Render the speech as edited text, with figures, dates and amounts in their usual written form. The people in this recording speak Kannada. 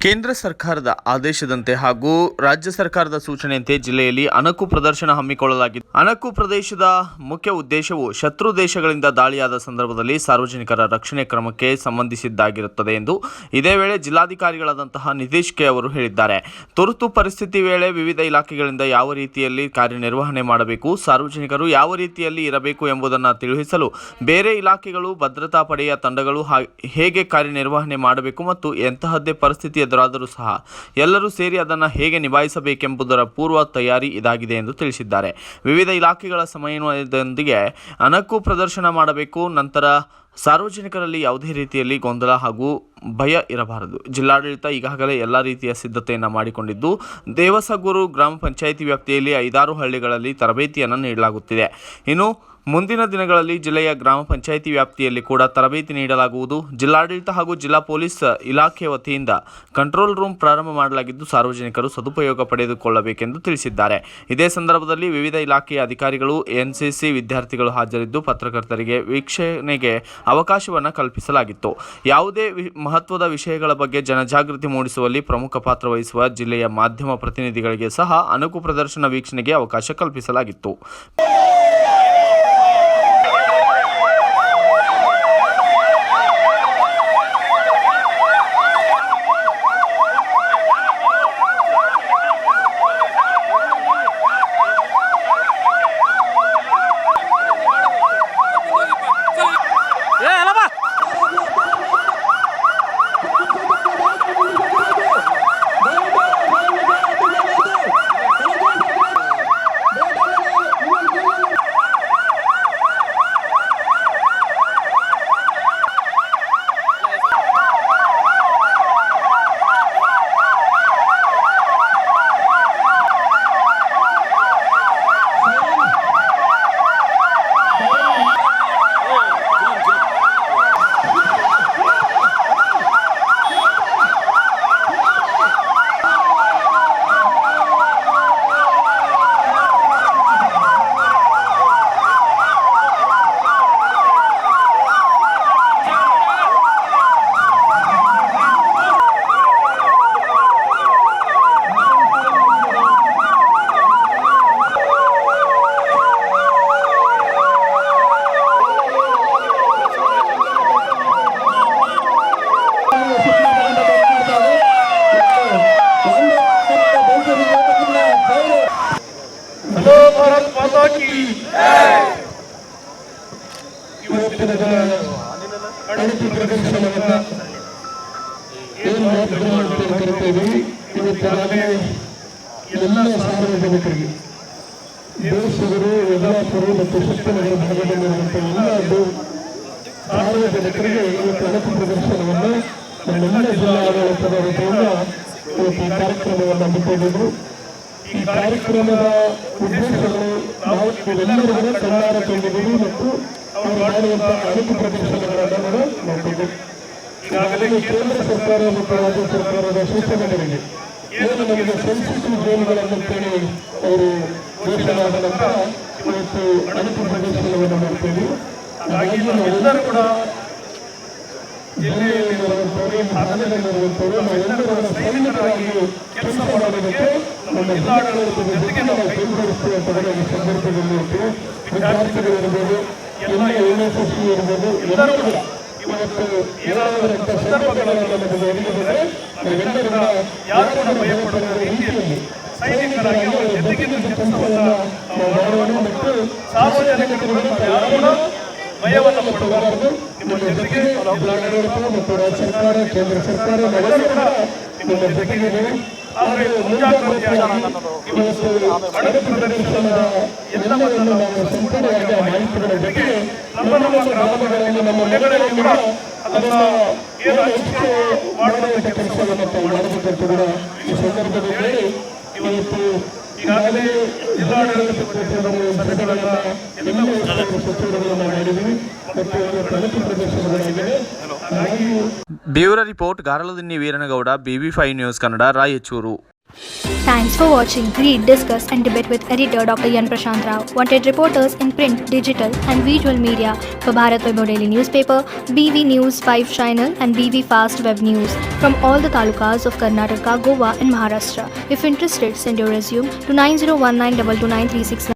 ಕೇಂದ್ರ ಸರ್ಕಾರದ ಆದೇಶದಂತೆ ಹಾಗೂ ರಾಜ್ಯ ಸರ್ಕಾರದ ಸೂಚನೆಯಂತೆ ಜಿಲ್ಲೆಯಲ್ಲಿ ಅಣಕು ಪ್ರದರ್ಶನ ಹಮ್ಮಿಕೊಳ್ಳಲಾಗಿದೆ. ಅಣಕು ಪ್ರದೇಶದ ಮುಖ್ಯ ಉದ್ದೇಶವು ಶತ್ರು ದೇಶಗಳಿಂದ ದಾಳಿಯಾದ ಸಂದರ್ಭದಲ್ಲಿ ಸಾರ್ವಜನಿಕರ ರಕ್ಷಣೆ ಕ್ರಮಕ್ಕೆ ಸಂಬಂಧಿಸಿದ್ದಾಗಿರುತ್ತದೆ ಎಂದು ಇದೇ ವೇಳೆ ಜಿಲ್ಲಾಧಿಕಾರಿಗಳಾದಂತಹ ನಿತೀಶ್ ಕೆ ಅವರು ಹೇಳಿದ್ದಾರೆ. ತುರ್ತು ಪರಿಸ್ಥಿತಿ ವೇಳೆ ವಿವಿಧ ಇಲಾಖೆಗಳಿಂದ ಯಾವ ರೀತಿಯಲ್ಲಿ ಕಾರ್ಯನಿರ್ವಹಣೆ ಮಾಡಬೇಕು, ಸಾರ್ವಜನಿಕರು ಯಾವ ರೀತಿಯಲ್ಲಿ ಇರಬೇಕು ಎಂಬುದನ್ನು ತಿಳಿಸಲು ಬೇರೆ ಇಲಾಖೆಗಳು, ಭದ್ರತಾ ಪಡೆಯ ತಂಡಗಳು ಹೇಗೆ ಕಾರ್ಯನಿರ್ವಹಣೆ ಮಾಡಬೇಕು ಮತ್ತು ಎಂತಹದ್ದೇ ಪರಿಸ್ಥಿತಿ ಎದುರಾದರೂ ಸಹ ಎಲ್ಲರೂ ಸೇರಿ ಅದನ್ನು ಹೇಗೆ ನಿಭಾಯಿಸಬೇಕೆಂಬುದರ ಪೂರ್ವ ತಯಾರಿ ಇದಾಗಿದೆ ಎಂದು ತಿಳಿಸಿದ್ದಾರೆ. ವಿವಿಧ ಇಲಾಖೆಗಳ ಸಮನ್ವಯದೊಂದಿಗೆ ಅಣಕು ಪ್ರದರ್ಶನ ಮಾಡಬೇಕು. ನಂತರ ಸಾರ್ವಜನಿಕರಲ್ಲಿ ಯಾವುದೇ ರೀತಿಯಲ್ಲಿ ಗೊಂದಲ ಹಾಗೂ ಭಯ ಇರಬಾರದು. ಜಿಲ್ಲಾಡಳಿತ ಈಗಾಗಲೇ ಎಲ್ಲ ರೀತಿಯ ಸಿದ್ಧತೆಯನ್ನು ಮಾಡಿಕೊಂಡಿದ್ದು, ದೇವಸಗೂರು ಗ್ರಾಮ ಪಂಚಾಯಿತಿ ವ್ಯಾಪ್ತಿಯಲ್ಲಿ 5-6 ಹಳ್ಳಿಗಳಲ್ಲಿ ತರಬೇತಿಯನ್ನು ನೀಡಲಾಗುತ್ತಿದೆ. ಇನ್ನು ಮುಂದಿನ ದಿನಗಳಲ್ಲಿ ಜಿಲ್ಲೆಯ ಗ್ರಾಮ ಪಂಚಾಯಿತಿ ವ್ಯಾಪ್ತಿಯಲ್ಲಿ ಕೂಡ ತರಬೇತಿ ನೀಡಲಾಗುವುದು. ಜಿಲ್ಲಾಡಳಿತ ಹಾಗೂ ಜಿಲ್ಲಾ ಪೊಲೀಸ್ ಇಲಾಖೆ ವತಿಯಿಂದ ಕಂಟ್ರೋಲ್ ರೂಮ್ ಪ್ರಾರಂಭ ಮಾಡಲಾಗಿದ್ದು, ಸಾರ್ವಜನಿಕರು ಸದುಪಯೋಗ ಪಡೆದುಕೊಳ್ಳಬೇಕೆಂದು ತಿಳಿಸಿದ್ದಾರೆ. ಇದೇ ಸಂದರ್ಭದಲ್ಲಿ ವಿವಿಧ ಇಲಾಖೆಯ ಅಧಿಕಾರಿಗಳು, ಎನ್ಸಿಸಿ ವಿದ್ಯಾರ್ಥಿಗಳು ಹಾಜರಿದ್ದು ಪತ್ರಕರ್ತರಿಗೆ ವೀಕ್ಷಣೆಗೆ ಅವಕಾಶವನ್ನು ಕಲ್ಪಿಸಲಾಗಿತ್ತು. ಯಾವುದೇ ಮಹತ್ವದ ವಿಷಯಗಳ ಬಗ್ಗೆ ಜನಜಾಗೃತಿ ಮೂಡಿಸುವಲ್ಲಿ ಪ್ರಮುಖ ಪಾತ್ರ ವಹಿಸುವ ಜಿಲ್ಲೆಯ ಮಾಧ್ಯಮ ಪ್ರತಿನಿಧಿಗಳಿಗೆ ಸಹ ಅಣಕು ಪ್ರದರ್ಶನ ವೀಕ್ಷಣೆಗೆ ಅವಕಾಶ ಕಲ್ಪಿಸಲಾಗಿತ್ತು. भारत माता की ಇವತ್ತಿನ ಅಣಕು ಪ್ರದರ್ಶನವನ್ನು ಕರೆಯುತ್ತೇವೆ. ಇವತ್ತಾಗಲೇ ಎಲ್ಲ ಸಾರ್ವಜನಿಕರಿಗೆ ದೇಶಗಳು, ಯಲ್ಲಾಪುರ ಮತ್ತು ಸುತ್ತಮುತ್ತಲ ಭಾಗದಲ್ಲಿರುವಂತಹ ಎಲ್ಲ ಸಾರ್ವಜನಿಕರಿಗೆ ಇವತ್ತು ಅಣಕು ಪ್ರದರ್ಶನವನ್ನು ನಮ್ಮೆಲ್ಲ ಜಿಲ್ಲಾ ಆಡಳಿತದ ವತಿಯಿಂದ ಇವತ್ತು ಈ ಕಾರ್ಯಕ್ರಮವನ್ನು ಹಮ್ಮಿಕೊಂಡಿದ್ದು, ಈ ಕಾರ್ಯಕ್ರಮದ ಉದ್ದೇಶಗಳು ನಾವು ನೀವೆಲ್ಲರಿಗೂ ಕಣ್ಣಾರ ಕಂಡಿದ್ದೀವಿ ಮತ್ತು ಅವರು ಮಾಡುವಂತಹ ಅಣಕು ಪ್ರದರ್ಶನಗಳನ್ನು ನೋಡಿದ್ದೀವಿ. ಈಗಾಗಲೇ ಕೇಂದ್ರ ಸರ್ಕಾರ ಮತ್ತು ರಾಜ್ಯ ಸರ್ಕಾರದ ಸೂಚನೆ ಮೇರೆಗೆ ಏನು ನಮಗೆ ಸೆನ್ಸಿಟಿವ್ ಝೋನ್ಗಳಂತೇಳಿ ಅವರು ಘೋಷಣೆಯಾದ ನಂತರ ಇವತ್ತು ಅಣಕು ಪ್ರದರ್ಶನವನ್ನು ಮಾಡ್ತೇವೆ. ಹಾಗಾಗಿ ನಾವೆಲ್ಲರೂ ಕೂಡ ಜಿಲ್ಲೆಯಲ್ಲಿರುವಂಥವರು, ಭಾಗದಲ್ಲಿರುವಂಥವರು ನಾವೆಲ್ಲರೂ ಸೈನಿಕರಾಗಿ ಕೆಲಸ ಮಾಡೋದಕ್ಕೆ ನಮ್ಮ ಜಿಲ್ಲಾಡಳಿತದ ಜೊತೆಗೆ ನಾವು ಕೈಗೂಡಿಸ್ತೇವೆ ಅಂತ ಈ ಸಂದರ್ಭದಲ್ಲಿ ಇರ್ತೀವಿ. ವಿದ್ಯಾರ್ಥಿಗಳಿರ್ಬೋದು, ಎಲ್ಲ NSS ಇರ್ಬೋದು, ಎಲ್ಲರೂ ಕೂಡ ಇವತ್ತು ಏನಾದರೂ ಸಂದರ್ಭಗಳನ್ನು ನಮಗೆ ಒದಗಿದರೆ ನಾವೆಲ್ಲರೂ ಕೂಡ ಯಾರು ಕೂಡ ಭಯಪಡುವ ರೀತಿಯಲ್ಲಿ ಸೈನಿಕರಾಗಿ ಅವರ ಜೊತೆಗೆ ಕೆಲಸವನ್ನು ನಾವು ಮಾಡೋಣ ಮತ್ತು ಸಾರ್ವಜನಿಕರು ಯಾರು ಕೂಡ ಭಯವನ್ನು ಪಡಬಾರದು. ನಿಮ್ಮ ಜೊತೆಗೆ ಜಿಲ್ಲಾಡಳಿತ ಮತ್ತು ರಾಜ್ಯ ಸರ್ಕಾರ, ಕೇಂದ್ರ ಸರ್ಕಾರ ನಾವೆಲ್ಲರೂ ಕೂಡ ನಿಮ್ಮ ಜೊತೆಗೆ. ಆದರೆ ಮುಂಜಾಗ್ರತೆಯಾಗಿ ಇವತ್ತು ಅಣಕು ಪ್ರದರ್ಶನದ ಎಲ್ಲವನ್ನು ನಾವು ಸಂಪೂರ್ಣವಾಗಿ ಮಾಹಿತಿಗಳ ಜೊತೆಗೆ ನಮ್ಮ ಗ್ರಾಮಗಳಲ್ಲಿ, ನಮ್ಮ ಮನೆಗಳಲ್ಲಿ ಕೂಡ ಅದನ್ನು ಏನು ಹಂಚಿಕೆ ಮಾಡುವಂಥ ಕೆಲಸವನ್ನು ನಾವು ಮಾಡಬೇಕಂತ ಕೂಡ ಈ ಸಂದರ್ಭದಲ್ಲಿ ಹೇಳಿ, ಇವತ್ತು ಈಗಾಗಲೇ ಜಿಲ್ಲಾಡಳಿತ ಸಭೆಗಳನ್ನು ಎಲ್ಲ ಸಚಿವರುಗಳನ್ನು ಮಾಡಿದ್ದೀವಿ ಮತ್ತು ಅಣಕು ಪ್ರದರ್ಶನಗಳಾಗಿದೆ. Bureau report Garaladinni Veeranagouda, BB5 news Kannada, Raichur. Thanks for watching. Read, discuss and debate with editor Dr. Yan Prashant Rao. Wanted reporters in print, digital and visual media for Bharat Vaibhav Daily Newspaper, BV News 5 Channel and BV Fast Web News from all the talukas of Karnataka, Goa and Maharashtra. If interested, send your resume to 9019229369.